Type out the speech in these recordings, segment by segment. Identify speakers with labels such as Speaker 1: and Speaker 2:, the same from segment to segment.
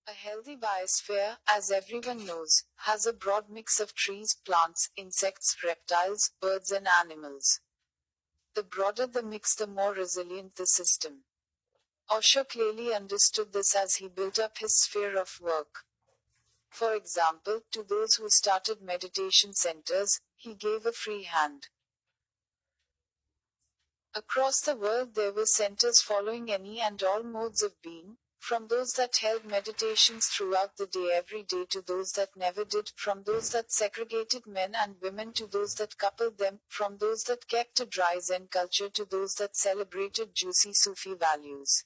Speaker 1: A healthy biosphere, as everyone knows, has a broad mix of trees, plants, insects, reptiles, birds, and animals. The broader the mix, the more resilient the system. Osho clearly understood this as he built up his sphere of work. For example, to those who started meditation centers, he gave a free hand. Across the world there were centers following any and all modes of being, from those that held meditations throughout the day every day to those that never did, from those that segregated men and women to those that coupled them, from those that kept a dry Zen culture to those that celebrated juicy Sufi values.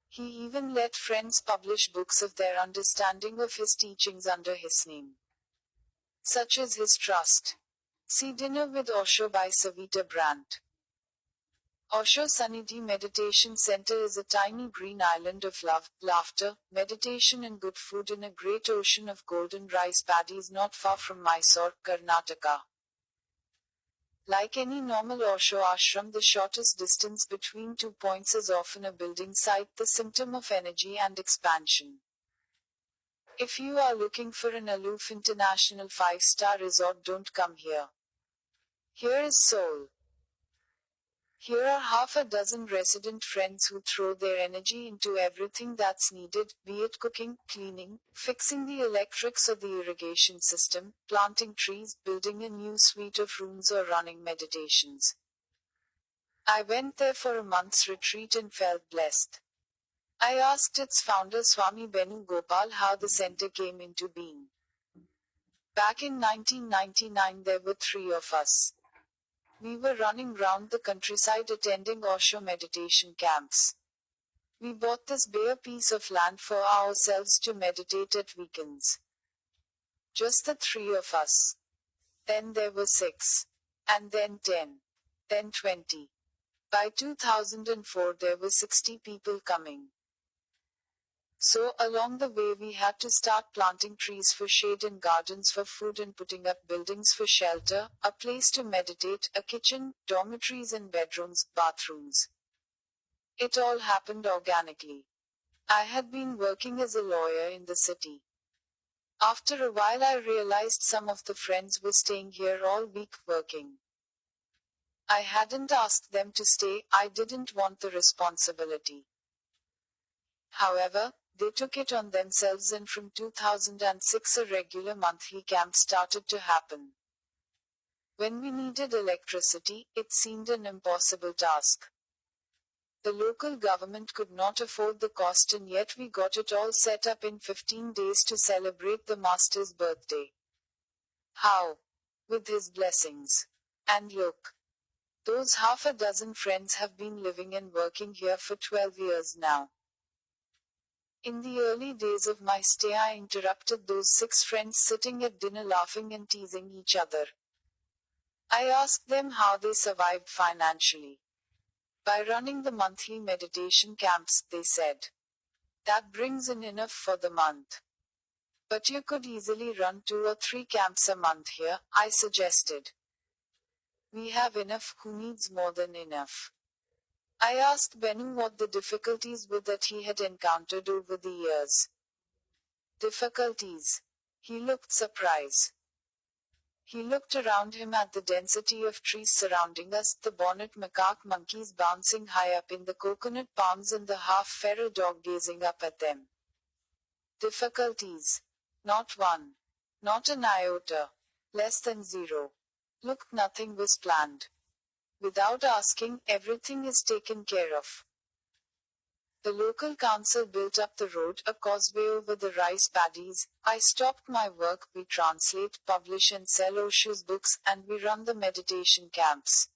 Speaker 1: He even let friends publish books of their understanding of his teachings under his name. Such is his trust. See Dinner with Osho by Savita Brandt. Osho Sannidhi Meditation Center is a tiny green island of love, laughter, meditation and good food in a great ocean of golden rice paddies not far from Mysore, Karnataka. Like any normal Osho ashram, the shortest distance between 2 points is often a building site, the symptom of energy and expansion. If you are looking for an aloof international 5-star resort, don't come here. Here is soul. Here are half a dozen resident friends who throw their energy into everything that's needed, be it cooking, cleaning, fixing the electrics or the irrigation system, planting trees, building a new suite of rooms or running meditations. I went there for a month's retreat and felt blessed. I asked its founder Swami Gopal how the center came into being. Back in 1999 there were 3 of us. We were running round the countryside attending Osho meditation camps. We bought this bare piece of land for ourselves to meditate at weekends. Just the 3 of us. Then there were 6. And then 10. Then 20. By 2004 there were 60 people coming. So, along the way we had to start planting trees for shade and gardens for food and putting up buildings for shelter, a place to meditate, a kitchen, dormitories and bedrooms, bathrooms. It all happened organically. I had been working as a lawyer in the city. After a while I realized some of the friends were staying here all week working. I hadn't asked them to stay, I didn't want the responsibility. However, they took it on themselves and from 2006 a regular monthly camp started to happen. When we needed electricity, it seemed an impossible task. The local government could not afford the cost and yet we got it all set up in 15 days to celebrate the Master's birthday. How? With his blessings. And look. Those half a dozen friends have been living and working here for 12 years now. In the early days of my stay I interrupted those 6 friends sitting at dinner laughing and teasing each other. I asked them how they survived financially. By running the monthly meditation camps, they said. That brings in enough for the month. But you could easily run 2 or 3 camps a month here, I suggested. We have enough, who needs more than enough? I asked Bennu what the difficulties were that he had encountered over the years. Difficulties. He looked surprised. He looked around him at the density of trees surrounding us, the bonnet macaque monkeys bouncing high up in the coconut palms and the half-feral dog gazing up at them. Difficulties. Not one. Not an iota. Less than 0. Look, nothing was planned. Without asking, everything is taken care of. The local council built up the road, a causeway over the rice paddies. I stopped my work, we translate, publish and sell Osho's books, and we run the meditation camps.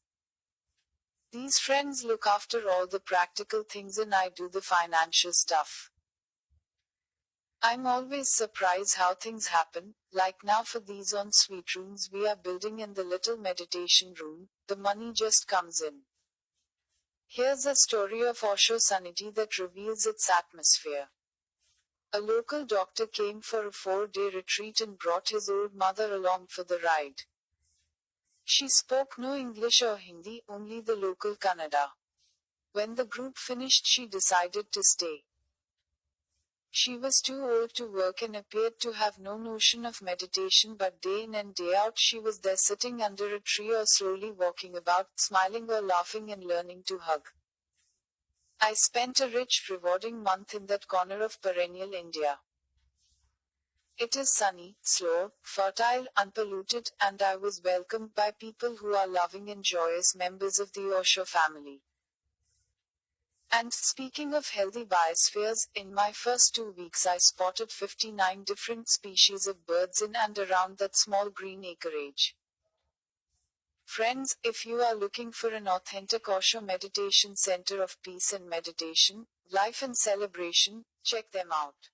Speaker 1: These friends look after all the practical things and I do the financial stuff. I'm always surprised how things happen, like now for these en-suite rooms we are building in the little meditation room, the money just comes in. Here's a story of Osho Sannidhi that reveals its atmosphere. A local doctor came for a 4-day retreat and brought his old mother along for the ride. She spoke no English or Hindi, only the local Kannada. When the group finished she decided to stay. She was too old to work and appeared to have no notion of meditation, but day in and day out she was there sitting under a tree or slowly walking about, smiling or laughing and learning to hug. I spent a rich, rewarding month in that corner of perennial India. It is sunny, slow, fertile, unpolluted, and I was welcomed by people who are loving and joyous members of the Osho family. And, speaking of healthy biospheres, in my first 2 weeks I spotted 59 different species of birds in and around that small green acreage. Friends, if you are looking for an authentic Osho meditation center of peace and meditation, life and celebration, check them out.